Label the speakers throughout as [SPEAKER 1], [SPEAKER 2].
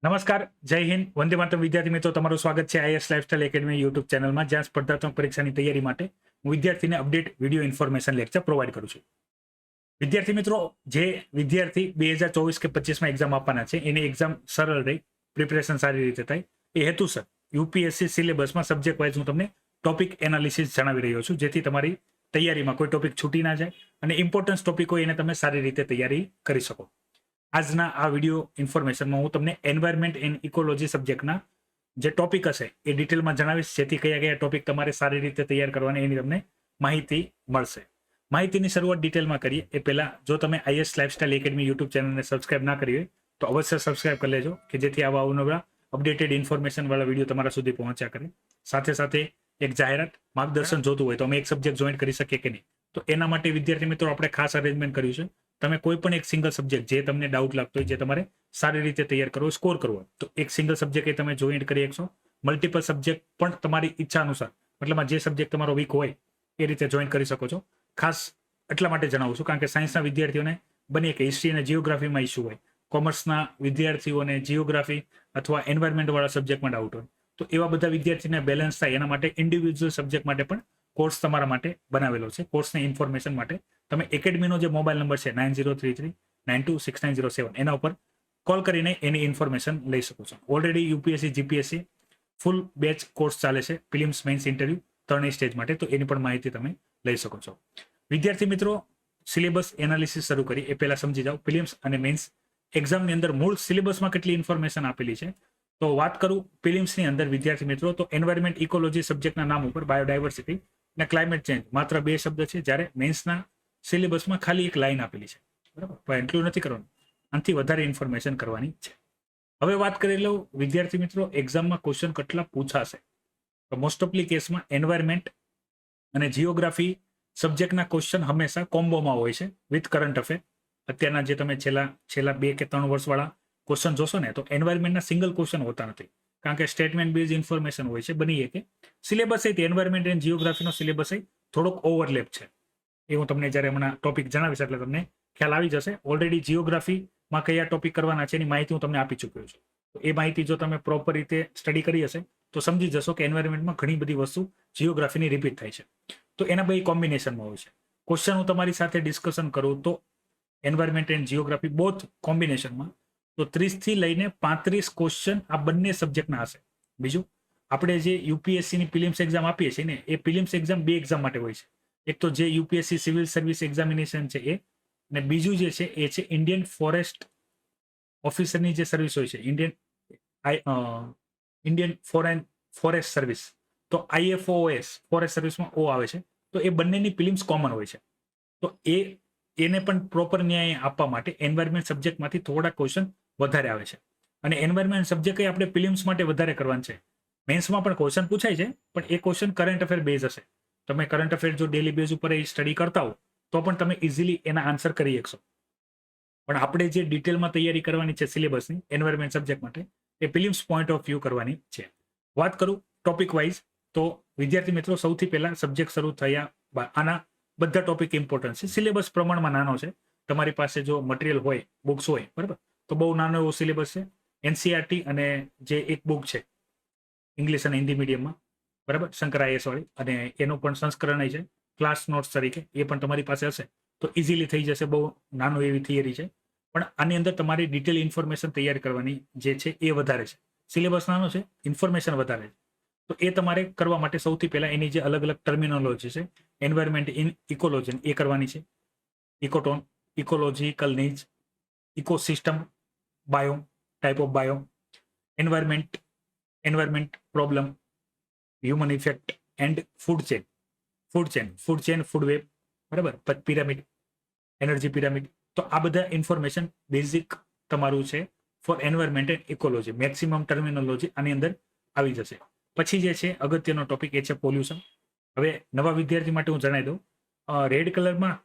[SPEAKER 1] નમસ્કાર, જય હિન્દ, વંદે માતરમ વિદ્યાર્થી મિત્રો, તમારું સ્વાગત છે આઈએસ લાઇફસ્ટાઇલ એકેડમી યુટ્યુબ ચેનલમાં, જ્યાં સ્પર્ધાત્મક પરીક્ષાની તૈયારી માટે હું વિદ્યાર્થીને update video information lecture provide કરું છું. વિદ્યાર્થી મિત્રો, જે વિદ્યાર્થી 2024 કે 25માં એક્ઝામ આપવાના છે એની એક્ઝામ સરળ રહી, પ્રિપરેશન સારી રીતે થાય એ હેતુસર યુપીએસસી સિલેબસમાં સબ્જેક્ટ વાઇઝ હું તમને ટોપિક એનાલિસિસ જણાવી રહ્યો છું, જેથી તમારી તૈયારીમાં કોઈ ટોપિક છૂટી ના જાય અને ઇમ્પોર્ટન્સ ટોપિક હોય એને તમે સારી રીતે તૈયારી કરી શકો. આજના આ વિડીયો ઇન્ફોર્મેશનમાં હું તમને એન્વાયરમેન્ટ એન્ડ ઇકોલોજી સબ્જેક્ટના જે ટોપિક હશે એ ડિટેલમાં જણાવીશ, જેથી કયા કયા ટોપિક તમારે સારી રીતે તૈયાર કરવાની એની તમને માહિતી મળશે. માહિતીની શરૂઆત ડિટેલમાં કરીએ એ પહેલાં જો તમે આઈએસ લાઇફસ્ટાઇલ એકેડમી યુટ્યુબ ચેનલને સબસ્ક્રાઇબ ના કરી હોય તો અવશ્ય સબસ્ક્રાઇબ કરી લેજો, કે જેથી આવા અવનવા અપડેટેડ ઇન્ફોર્મેશનવાળા વિડીયો તમારા સુધી પહોંચ્યા કરે. સાથે સાથે એક જાહેરાત, માર્ગદર્શન જોતું હોય તો અમે એક સબ્જેક્ટ જોઈન કરી શકીએ કે નહીં, તો એના માટે વિદ્યાર્થી મિત્રો આપણે ખાસ અરેન્જમેન્ટ કર્યું છે. તમે કોઈ પણ એક સિંગલ સબ્જેક્ટ જે તમને ડાઉટ લાગતો હોય, જે તમારે સારી રીતે તૈયાર કરવો, સ્કોર કરવો, તો એક સિંગલ સબ્જેક્ટ એ તમે જોઈન્ટ કરી શકશો. મલ્ટિપલ સબ્જેક્ટ પણ તમારી ઈચ્છા અનુસાર, મતલબ જે સબ્જેક્ટ તમારો વીક હોય એ રીતે જોઈન્ટ કરી શકો છો. ખાસ એટલા માટે જણાવું છું કારણ કે સાયન્સના વિદ્યાર્થીઓને બને કે હિસ્ટ્રી અને જીઓગ્રાફીમાં ઇસ્યુ હોય, કોમર્સના વિદ્યાર્થીઓને જીઓગ્રાફી અથવા એન્વાયરમેન્ટવાળા સબ્જેક્ટમાં ડાઉટ હોય, તો એવા બધા વિદ્યાર્થીને બેલેન્સ થાય એના માટે ઇન્ડિવિજ્યુઅલ સબ્જેક્ટ માટે પણ કોર્સ તમારા માટે બનાવેલો છે. કોર્સની ઇન્ફોર્મેશન માટે તમે એકેડમીનો જે મોબાઈલ નંબર છે 9033926907 એના ઉપર કોલ કરીને એની ઇન્ફોર્મેશન લઈ શકો છો. ઓલરેડી યુપીએસસી જીપીએસસી ફૂલ બેચ કોર્સ ચાલે છે, પ્રિલિમ્સ મેઇન્સ ઇન્ટરવ્યુ ત્રણેય સ્ટેજ માટે, તો એની પણ માહિતી તમે લઈ શકો છો. વિદ્યાર્થી મિત્રો, સિલેબસ એનાલિસિસ શરૂ કરી એ પહેલા સમજી જાઓ પ્રિલિમ્સ અને મેઇન્સ એક્ઝામની અંદર મૂળ સિલેબસમાં કેટલી ઇન્ફોર્મેશન આપેલી છે. તો વાત કરું પ્રિલિમ્સની અંદર વિદ્યાર્થી મિત્રો, તો એન્વાયરમેન્ટ ઇકોલોજી સબ્જેક્ટના નામ ઉપર બાયોડાયવર્સિટી અને ક્લાઇમેટ ચેન્જ માત્ર 2 શબ્દ છે, જ્યારે મેઇન્સના સિલેબસમાં ખાલી એક લાઈન આપેલી છે. બરાબર, પણ એટલું નથી કરવાનું, આનાથી વધારે ઇન્ફોર્મેશન કરવાની છે. હવે વાત કરી લઉં વિદ્યાર્થી મિત્રો, એક્ઝામમાં ક્વેશ્ચન કેટલા પૂછાશે. તો મોસ્ટ ઓફલી કેસમાં એન્વાયરમેન્ટ અને જીઓગ્રાફી સબ્જેક્ટના ક્વેશ્ચન હંમેશા કોમ્બોમાં હોય છે વિથ કરંટ અફેર. અત્યારના જે તમે છેલ્લા 2 કે 3 વર્ષવાળા ક્વેશ્ચન જોશો ને, તો એન્વાયરમેન્ટના સિંગલ ક્વેશ્ચન હોતા નથી, કારણ કે સ્ટેટમેન્ટ બેઝ ઇન્ફોર્મેશન હોય છે. બનીએ કે સિલેબસ એન્વાયરમેન્ટ એન્ડ જીઓગ્રાફીનો સિલેબસ થોડોક ઓવરલેપ છે. એ હું તમને જ્યારે હમણાં ટોપિક જણાવીશ એટલે તમને ખ્યાલ આવી જશે. ઓલરેડી જીઓગ્રાફીમાં કયા ટોપિક કરવાના છે એની માહિતી હું તમને આપી ચૂક્યો છું. તો એ માહિતી જો તમે પ્રોપર રીતે સ્ટડી કરી હશે તો સમજી જશો કે એન્વાયરમેન્ટમાં ઘણી બધી વસ્તુ જીઓગ્રાફીની રિપીટ થાય છે. તો એના બે કોમ્બિનેશનમાં હોય છે. ક્વેશ્ચન હું તમારી સાથે ડિસ્કશન કરું તો એન્વાયરમેન્ટ એન્ડ જીઓગ્રાફી બોથ કોમ્બિનેશનમાં તો 30 થી લઈને 35 ક્વેશ્ચન આ બંને સબ્જેક્ટના હશે. બીજું, આપણે જે યુપીએસસીની પ્રિલિમ્સ એક્ઝામ આપીએ છીએ ને, એ પ્રિલિમ્સ એક્ઝામ 2 એક્ઝામ માટે હોય છે. એક તો જે યુપીએસસી સિવિલ સર્વિસ એક્ઝામિનેશન છે એ, અને બીજું જે છે એ છે ઇન્ડિયન ફોરેસ્ટ ઓફિસરની જે સર્વિસ હોય છે, ઇન્ડિયન ફોરેસ્ટ સર્વિસ, તો IFOS ફોરેસ્ટ સર્વિસમાં ઓ આવે છે. તો એ બંનેની પ્રિલિમ્સ કોમન હોય છે. તો એને પણ પ્રોપર ન્યાય આપવા માટે એન્વાયરમેન્ટ સબ્જેક્ટમાંથી થોડા ક્વેશ્ચન વધારે આવે છે. અને એન્વાયરમેન્ટ સબ્જેક્ટ આપણે પ્રિલિમ્સ માટે વધારે કરવાનું છે. મેન્સમાં પણ ક્વેશ્ચન પૂછાય છે, પણ એ ક્વેશ્ચન કરંટ અફેર બેઝ હશે. તમે કરંટ અફેર જો ડેલી બેઝ ઉપર એ સ્ટડી કરતા હો તો પણ તમે ઇઝીલી એના આન્સર કરી શકશો. પણ આપણે જે ડિટેલમાં તૈયારી કરવાની છે સિલેબસની એન્વાયરમેન્ટ સબ્જેક્ટ માટે, એ પ્રિલિમ્સ પોઈન્ટ ઓફ વ્યૂ કરવાની છે. વાત કરું ટોપિક વાઇઝ, તો વિદ્યાર્થી મિત્રો સૌથી પહેલા સબ્જેક્ટ શરૂ થયા આના બધા ટોપિક ઇમ્પોર્ટન્ટ છે. સિલેબસ પ્રમાણમાં નાનો છે. તમારી પાસે જો મટીરિયલ હોય, બુક્સ હોય, બરાબર, તો બહુ નાનો એવો સિલેબસ છે. એનસીઆરટી અને જે એક બુક છે ઇંગ્લિશ અને હિન્દી મીડિયમમાં, બરાબર, શંકર IAS વાળી, અને એનું પણ સંસ્કરણ છે ક્લાસ નોટ્સ તરીકે, એ પણ તમારી પાસે હશે તો ઇઝીલી થઈ જશે. બહુ નાનું એવી થિયરી છે, પણ આની અંદર તમારી ડિટેલ ઇન્ફોર્મેશન તૈયાર કરવાની જે છે એ વધારે છે. સિલેબસ નાનો છે, ઇન્ફોર્મેશન વધારે છે. તો એ તમારે કરવા માટે સૌથી પહેલા એની જે અલગ અલગ ટર્મિનોલોજી છે, એન્વાયરમેન્ટ ઇન ઇકોલોજી એ કરવાની છે. Ecotone, ecological needs, ecosystem, biome, type of biome, environment problem, human effect and food chain, food web, બરાબર, પિરામિડ, એનર્જી પિરામિડ. તો આ બધા ઇન્ફોર્મેશન બેઝિક તમારું છે for environment and ecology. Maximum terminology આની અંદર આવી જશે. પછી જે છે અગત્યનો ટોપિક એ છે પોલ્યુશન. હવે નવા વિદ્યાર્થી માટે હું જણાવી દઉં, રેડ કલરમાં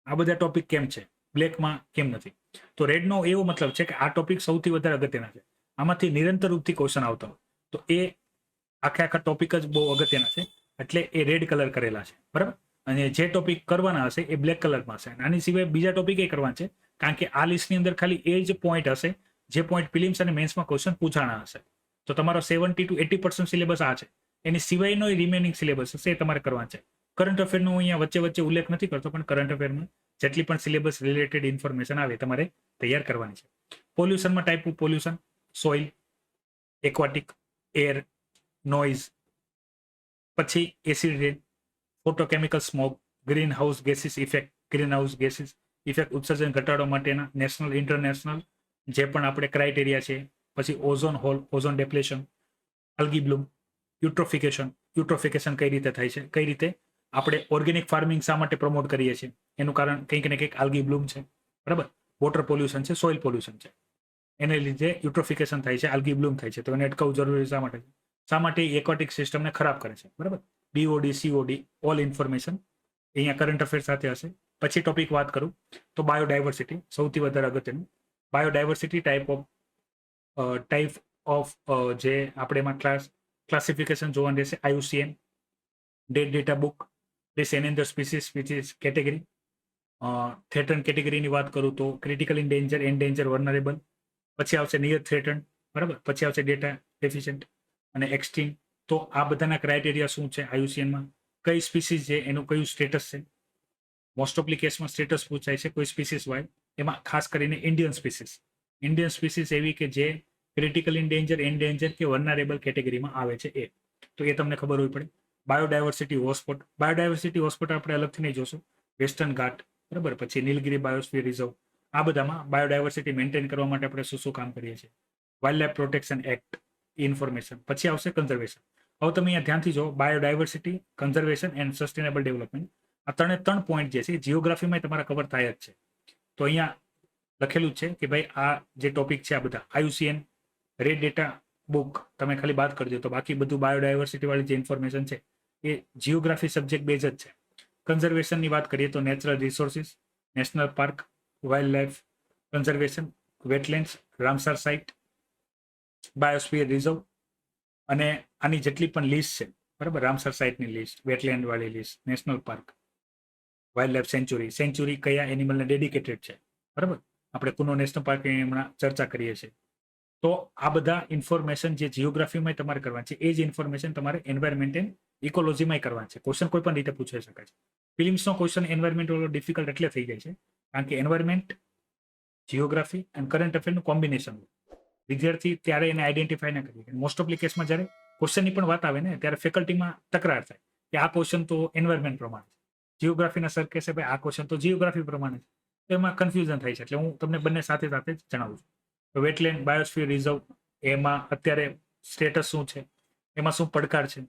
[SPEAKER 1] આ બધા ટોપિક કેમ છે, બ્લેકમાં કેમ નથી. તો રેડનો એવો મતલબ છે કે આ ટોપિક સૌથી વધારે અગત્યના છે. આમાંથી નિરંતર રૂપથી ક્વેશ્ચન આવતા હોય, તો એ આખા ટોપિક જ બહુ અગત્યના છે, એટલે એ રેડ કલર કરેલા છે, બરાબર. અને જે ટોપિક કરવાના હશે એ બ્લેક કલરમાં હશે. આની સિવાય બીજા ટોપિક એ કરવાના છે, કારણ કે આ લિસ્ટની અંદર ખાલી એ જ પોઈન્ટ હશે જે પોઈન્ટ પ્રિલિમ્સ અને મેન્સમાં ક્વેશ્ચન પૂછાણા હશે. તો તમારો 70 to 80% સિલેબસ આ છે. એની સિવાયનો રિમેનિંગ સિલેબસ હશે એ તમારે કરવાનો છે. કરંટ અફેરનો હું અહીંયા વચ્ચે વચ્ચે ઉલ્લેખ નથી કરતો, પણ કરંટ અફેરમાં જેટલી પણ સિલેબસ રિલેટેડ ઇન્ફોર્મેશન આવે તમારે તૈયાર કરવાની છે. પોલ્યુશનમાં type of pollution, soil, aquatic, air, noise, પછી acid rain, photochemical smoke, greenhouse gases effect, greenhouse gases effect ઉત્સર્જન ઘટાડવા માટેના નેશનલ ઇન્ટરનેશનલ જે પણ આપણે ક્રાઇટેરિયા છે, પછી ozone hole, ozone depletion, algae bloom, eutrophication કઈ રીતે થાય છે, કઈ રીતે આપણે ઓર્ગેનિક ફાર્મિંગ શા માટે પ્રમોટ કરીએ છીએ, એનું કારણ કંઈક ને કંઈક આલ્ગી બ્લૂમ છે, બરાબર. વોટર પોલ્યુશન છે, સોઇલ પોલ્યુશન છે, એને લીધે યુટ્રોફિકેશન થાય છે, આલ્ગી બ્લૂમ થાય છે, તો એને અટકાવવું જરૂરી શા માટે છે, શા માટે એક્વાટિક સિસ્ટમને ખરાબ કરે છે, બરાબર. બીઓડી, સીઓડી, ઓલ ઇન્ફોર્મેશન અહીંયા કરંટ અફેર સાથે હશે. પછી ટોપિક વાત કરું તો બાયોડાયવર્સિટી સૌથી વધારે અગત્યનું. બાયોડાયવર્સિટી ટાઈપ ઓફ જે આપણે એમાં ક્લાસિફિકેશન જોવાનું રહેશે. IUCN date data book, this another species which is category. થ્રેટન કેટેગરીની વાત કરું તો ક્રિટિકલ ઇન્ડેન્જર, એન્ડેન્જર, વર્નરેબલ, પછી આવશે નિયર થ્રેટન, બરાબર. પછી આવશે ડેટા ડેફિશિયન્ટ અને એક્સટ્રીમ. તો આ બધાના ક્રાઇટેરિયા શું છે IUCNમાં, કઈ સ્પીસીસ છે, એનું કયું સ્ટેટસ છે. મોસ્ટ ઓફલી કેસમાં સ્ટેટસ પૂછાય છે કોઈ સ્પીસીસ વાય. એમાં ખાસ કરીને ઇન્ડિયન સ્પીસીસ એવી કે જે ક્રિટિકલ ઇન્ડેન્જર, એન્ડેન્જર કે વર્નરેબલ કેટેગરીમાં આવે છે એ. તો એ તમને ખબર હોવી પડે. બાયોડાયવર્સિટી હોટસ્પોટ આપણે અલગથી નહીં જોશું. વેસ્ટર્ન ઘાટ, બરાબર. પછી નીલગિરી બાયોસ્ફિયર રિઝર્વ, આ બધામાં બાયોડાયવર્સિટી મેન્ટેન કરવા માટે આપણે શું શું કામ કરીએ છીએ. Wild life protection act information. પછી આવશે કન્ઝર્વેશન. હવે તમે અહીંયા ધ્યાનથી જો, biodiversity, conservation and sustainable development, આ ત્રણ પોઈન્ટ જે છે જીઓગ્રાફીમાં તમારા કવર થાય જ છે. તો અહીંયા લખેલું જ છે કે ભાઈ આ જે ટોપિક છે આ બધા IUCN રેડ ડેટા બુક તમે ખાલી બાદ કરી દો તો બાકી બધું બાયોડાયવર્સિટી વાળી જે ઇન્ફોર્મેશન છે એ જીઓગ્રાફી સબ્જેક્ટ બેઝ જ છે. કન્ઝર્વેશનની વાત કરીએ તો natural resources, national park, wildlife conservation, wetlands, Ramsar site, biosphere reserve અને આની જેટલી પણ લિસ્ટ છે, બરાબર. રામસર સાઇટની લિસ્ટ, વેટલેન્ડ વાળી list, national park, wildlife sanctuary કયા એનિમલને ડેડિકેટેડ છે, બરાબર. આપણે કુનો નેશનલ પાર્કની હમણાં ચર્ચા કરીએ છીએ. તો આ બધા ઇન્ફોર્મેશન જે જીઓગ્રાફીમાં તમારે કરવાની છે એ જ ઇન્ફોર્મેશન તમારે એન્વાયરમેન્ટ એન્ડ ઇકોલોજીમાં કરવાની છે. ક્વેશ્ચન કોઈ પણ રીતે પૂછાઈ શકાય છે. ફિલિમ્સનો ક્વેશ્ચન એન્વાયરમેન્ટ વાળો ડિફિકલ્ટ એટલે થઈ જાય છે કારણ કે એન્વાયરમેન્ટ, જીઓગ્રાફી એન્ડ કરંટ અફેરનું કોમ્બિનેશન. વિદ્યાર્થી ત્યારે એને આઈડેન્ટિફાય ના કરી. મોસ્ટ ઓફ કેસમાં જ્યારે ક્વેશ્ચનની પણ વાત આવે ને ત્યારે ફેકલ્ટીમાં તકરાર થાય કે આ ક્વેશ્ચન તો એન્વાયરમેન્ટ પ્રમાણે છે, જીઓગ્રાફીના સર કહેશે ભાઈ આ ક્વેશ્ચન તો જીઓગ્રાફી પ્રમાણે છે. તો એમાં કન્ફ્યુઝન થાય છે. એટલે હું તમને બંને સાથે સાથે જ જણાવું છું. વેટલેન્ડ, બાયોસ્ફિયર રિઝર્વ, એમાં અત્યારે સ્ટેટસ શું છે, એમાં શું પડકાર છે,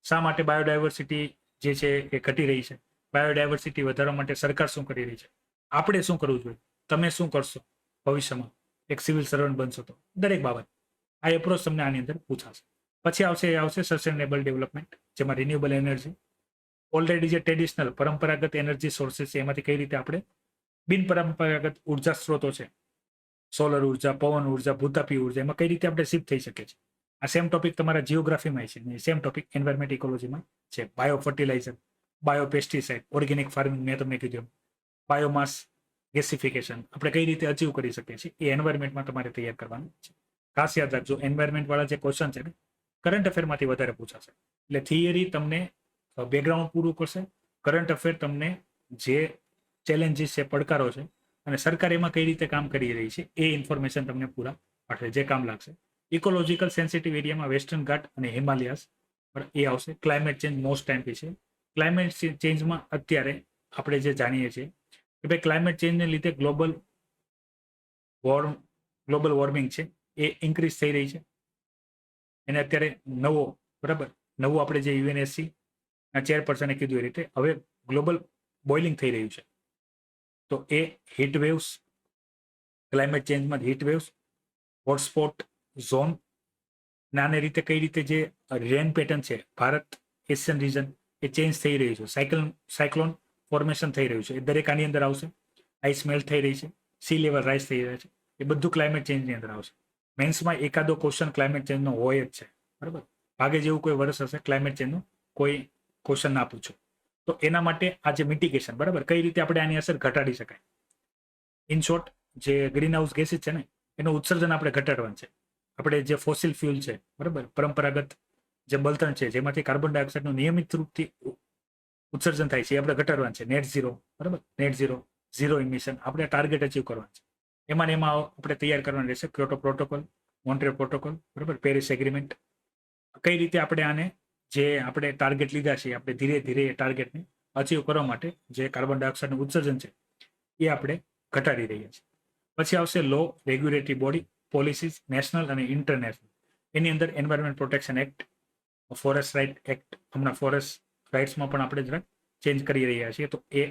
[SPEAKER 1] શા માટે બાયોડાયવર્સિટી જે છે એ ઘટી રહી છે, બાયોડાયવર્સિટી વધારવા માટે સરકાર શું કરી રહી છે, આપણે શું કરવું જોઈએ, તમે શું કરશો ભવિષ્યમાં એક સિવિલ સર્વન્ટ બનશો તો, દરેક બાબત આ એપ્રોચ તમને આની અંદર પૂછાશે. પછી આવશે સસ્ટેનેબલ ડેવલપમેન્ટ, જેમાં રિન્યુએબલ એનર્જી, ઓલરેડી જે ટ્રેડિશનલ પરંપરાગત એનર્જી સોર્સિસ છે એમાંથી કઈ રીતે આપણે બિન પરંપરાગત ઉર્જા સ્ત્રોતો છે, સોલર ઉર્જા, પવન ઉર્જા, ભૂતાપી ઉર્જા, એમાં કઈ રીતે આપણે શિફ્ટ થઈ શકીએ છીએ. આ સેમ ટોપિક તમારા જીઓગ્રાફીમાં છે ને સેમ ટોપિક એન્વાયરમેન્ટ ઇકોલોજીમાં છે. Bio fertiliser, bio pesticide, organic farming મેં તમને કીધું, બાયોમાસ ગેસિફિકેશન આપણે કઈ રીતે અચીવ કરી શકીએ છીએ એ એન્વાયરમેન્ટમાં તમારે તૈયાર કરવાનું છે. ખાસ યાદ રાખજો, એન્વાયરમેન્ટ વાળા જે ક્વેશ્ચન છે ને કરંટ અફેરમાંથી વધારે પૂછાશે. એટલે થિયરી તમને બેકગ્રાઉન્ડ પૂરું કરશે, કરંટ અફેર તમને જે ચેલેન્જીસ છે, પડકારો છે અને સરકાર એમાં કઈ રીતે કામ કરી રહી છે એ ઇન્ફોર્મેશન તમને પૂરા પાડશે, જે કામ લાગશે. ઇકોલોજીકલ સેન્સિટિવ એરિયામાં વેસ્ટર્ન ઘાટ અને હિમાલયાસ એ આવશે. ક્લાઇમેટ ચેન્જ મોસ્ટ ટાઈમ છે. ક્લાઇમેટ ચેન્જમાં અત્યારે આપણે જે જાણીએ છીએ કે ભાઈ ક્લાઇમેટ ચેન્જને લીધે ગ્લોબલ વોર્મિંગ છે એ ઇન્ક્રીઝ થઈ રહી છે. એને અત્યારે નવું આપણે જે UNSC ના ચેરપર્સને કીધું એ રીતે હવે ગ્લોબલ બોઇલિંગ થઈ રહ્યું છે. તો એ હીટ વેવ્સ, ક્લાઇમેટ ચેન્જમાં હીટ વેવ્સ, હોટસ્પોટ ઝોન, નાની રીતે કઈ રીતે જે રેન પેટર્ન છે ભારત એશિયન રીજન એ ચેન્જ થઈ રહ્યું છે, સાયક્લોન ફોર્મેશન થઈ રહ્યું છે, એ દરેક આની અંદર આવશે. આઈસ મેલ્ટ થઈ રહી છે, સી લેવલ રાઇઝ થઈ રહ્યા છે, એ બધું ક્લાઇમેટ ચેન્જની અંદર આવશે. મેન્સમાં એકાદો ક્વેશ્ચન ક્લાઇમેટ ચેન્જનો હોય જ છે, બરાબર. ભાગે જેવું કોઈ વર્ષ હશે ક્લાઇમેટ ચેન્જનું કોઈ ક્વેશ્ચન ના પૂછો. તો એના માટે આ જે મિટિગેશન, બરાબર, કઈ રીતે આપણે આની અસર ઘટાડી શકાય. ઇન શોર્ટ, જે ગ્રીન હાઉસ ગેસીસ છે ને એનું ઉત્સર્જન આપણે ઘટાડવાનું છે. આપણે જે ફોસિલ ફ્યુલ છે, બરાબર, પરંપરાગત જે બળતણ છે જેમાંથી કાર્બન ડાયોક્સાઇડનું નિયમિત રૂપથી ઉત્સર્જન થાય છે એ આપણે ઘટાડવાનું છે. નેટ ઝીરો, બરાબર, નેટ ઝીરો ઇમિશન આપણે ટાર્ગેટ અચીવ કરવાનું છે. એમાં આપણે તૈયાર કરવાનું રહેશે ક્યોટો પ્રોટોકોલ, મોન્ટ્રીયલ પ્રોટોકોલ, બરાબર, પેરિસ એગ્રીમેન્ટ. કઈ રીતે આપણે આને જે આપણે ટાર્ગેટ લીધા છે આપણે ધીરે ધીરે એ ટાર્ગેટને અચીવ કરવા માટે જે કાર્બન ડાયોક્સાઇડનું ઉત્સર્જન છે એ આપણે ઘટાડી રહ્યા છીએ. પછી આવશે law, regulatory body, policies, national અને ઇન્ટરનેશનલ. એની અંદર environment protection act, forest right act, હમણાં ફોરેસ્ટ રાઇટ્સમાં પણ આપણે જરાક ચેન્જ કરી રહ્યા છીએ, તો એ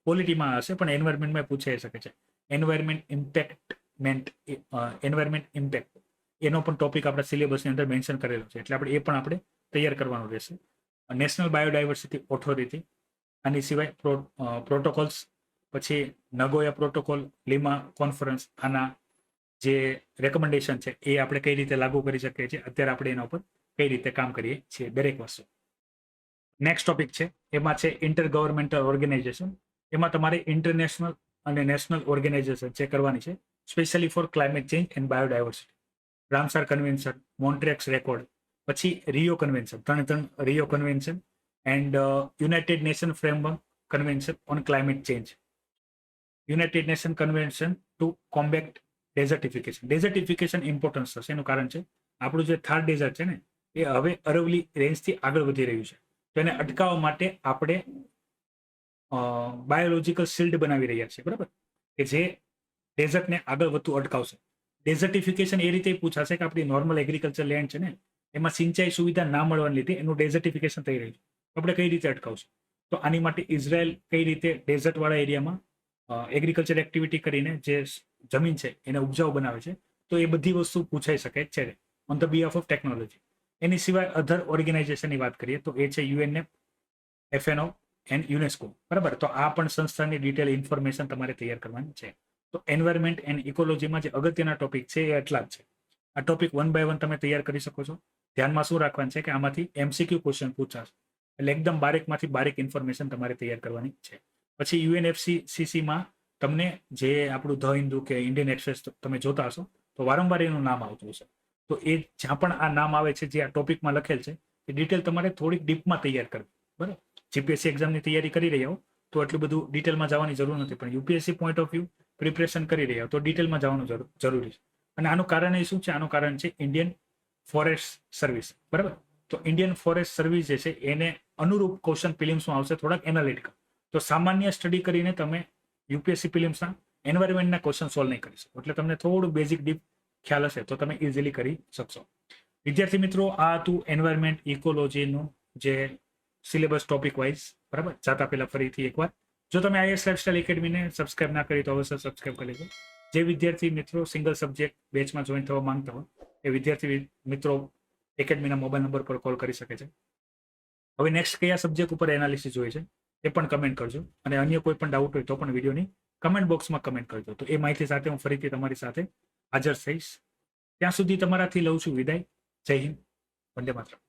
[SPEAKER 1] પોલિટીમાં હશે પણ એન્વાયરમેન્ટમાં પૂછાઈ શકે છે. એન્વાયરમેન્ટ ઇમ્પેક્ટ એનો પણ ટોપિક આપણા સિલેબસની અંદર મેન્શન કરેલો છે, એટલે આપણે એ પણ આપણે તૈયાર કરવાનું રહેશે. નેશનલ બાયોડાયવર્સિટી ઓથોરિટી, આની સિવાય પ્રોટોકોલ્સ, પછી નગોયા પ્રોટોકોલ, લીમા કોન્ફરન્સ, આના જે રેકમેન્ડેશન છે એ આપણે કઈ રીતે લાગુ કરી શકીએ છીએ, અત્યારે આપણે એના ઉપર કઈ રીતે કામ કરીએ છીએ, દરેક વસ્તુ. નેક્સ્ટ ટોપિક છે એમાં છે ઇન્ટર ગવર્મેન્ટલ ઓર્ગેનાઇઝેશન. એમાં તમારે ઇન્ટરનેશનલ અને નેશનલ ઓર્ગેનાઇઝેશન ચેક કરવાની છે, specially for climate change and biodiversity. Ramsar convention, Montreux record, પછી રિયો કન્વેન્શન, ત્રણ Rio convention and United Nation framework convention on climate change, United Nation convention to combat desertification. Desertification importance થશે, એનું કારણ છે આપણું જે થાર ડેઝર્ટ છે ને એ હવે અરવલી રેન્જથી આગળ વધી રહ્યું છે, તો એને અટકાવવા માટે આપણે બાયોલોજીકલ શિલ્ડ બનાવી રહ્યા છીએ, બરાબર, કે જે ડેઝર્ટને આગળ વધતું અટકાવશે. ડેઝર્ટિફિકેશન એ રીતે પૂછાશે કે આપણી નોર્મલ એગ્રીકલ્ચર લેન્ડ છે ને એમાં સિંચાઈ સુવિધા ના મળવાને લીધે એનું ડેઝર્ટિફિકેશન થઈ રહ્યું છે, આપણે કઈ રીતે અટકાવશું. તો આની માટે ઇઝરાયલ કઈ રીતે ડેઝર્ટવાળા એરિયામાં એગ્રીકલ્ચર એક્ટિવિટી કરીને જે જમીન છે એને ઉપજાઉ બનાવે છે, તો એ બધી વસ્તુ પૂછાઈ શકે છે on the behalf of technology. એની સિવાય અધર ઓર્ગેનાઇઝેશનની વાત કરીએ તો એ છે યુએનએફ, FNO એન્ડ યુનેસ્કો, બરાબર. તો આ પણ સંસ્થાની ડિટેલ ઇન્ફોર્મેશન તમારે તૈયાર કરવાની છે. તો એન્વાયરમેન્ટ એન્ડ ઇકોલોજીમાં જે અગત્યના ટોપિક છે એ એટલા જ છે. આ ટોપિક 1 by 1 તમે તૈયાર કરી શકો છો. ધ્યાનમાં શું રાખવાનું છે કે આમાંથી MCQ ક્વેશ્ચન પૂછાશે, એટલે એકદમ બારીકમાંથી બારીક ઇન્ફોર્મેશન તમારે તૈયાર કરવાની છે. પછી UNFCCCમાં તમને જે આપણું ધ હિન્દુ કે ઇન્ડિયન એક્સપ્રેસ તમે જોતા હશો તો વારંવાર એનું નામ આવતું હશે, તો એ જ્યાં પણ આ નામ આવે છે જે આ ટોપિકમાં લખેલ છે એ ડિટેલ તમારે થોડીક ડીપમાં તૈયાર કરવી, બરાબર. GPSC એક્ઝામની તૈયારી કરી રહ્યા હો તો એટલું બધું ડિટેલમાં જવાની જરૂર નથી, પણ UPSC point of view preparation કરી રહ્યા હો તો ડિટેલમાં જવાનું જરૂરી છે. અને આનું કારણ એ શું છે? આનું કારણ છે ઇન્ડિયન ફોરેસ્ટ સર્વિસ, બરાબર. તો ઇન્ડિયન ફોરેસ્ટ સર્વિસ જે છે એને અનુરૂપ ક્વેશ્ચન પ્રિલિમ્સમાં આવશે થોડાક એનાલિટિકલ. તો સામાન્ય સ્ટડી કરીને તમે UPSC પ્રિલિમ્સના એન્વાયરમેન્ટના ક્વેશ્ચન સોલ્વ નહીં કરી શકો, એટલે તમને થોડું બેઝિક ડીપ ખ્યાલ હશે તો તમે ઇઝીલી કરી શકશો. વિદ્યાર્થી મિત્રો, આ હતું એન્વાયરમેન્ટ ઇકોલોજીનું જે સિલેબસ ટોપિક વાઇઝ, બરાબર. જાતા પહેલા ફરીથી એકવાર જો તમે IAS લાઇફસ્ટાઇલ એકેડમીને સબસ્ક્રાઇબ ના કરી તો અવશ્ય સબસ્ક્રાઇબ કરી લેજો. જે વિદ્યાર્થી મિત્રો સિંગલ સબ્જેક્ટ બેચમાં જોઈન થવા માંગતા હોય એ વિદ્યાર્થી મિત્રો એકેડમીના મોબાઈલ નંબર પર કોલ કરી શકે છે. હવે નેક્સ્ટ કયા સબ્જેક્ટ ઉપર એનાલિસિસ જોઈએ છે એ પણ કમેન્ટ કરજો, અને અન્ય કોઈ પણ ડાઉટ હોય તો પણ વિડીયોની કમેન્ટ બોક્સમાં કમેન્ટ કરજો, તો એ માહિતી સાથે હું ફરીથી તમારી સાથે હાજર થઈશ. ત્યાં સુધી તમારાથી લઉં છું વિદાય. જય હિન્દ, વંદે માતરમ.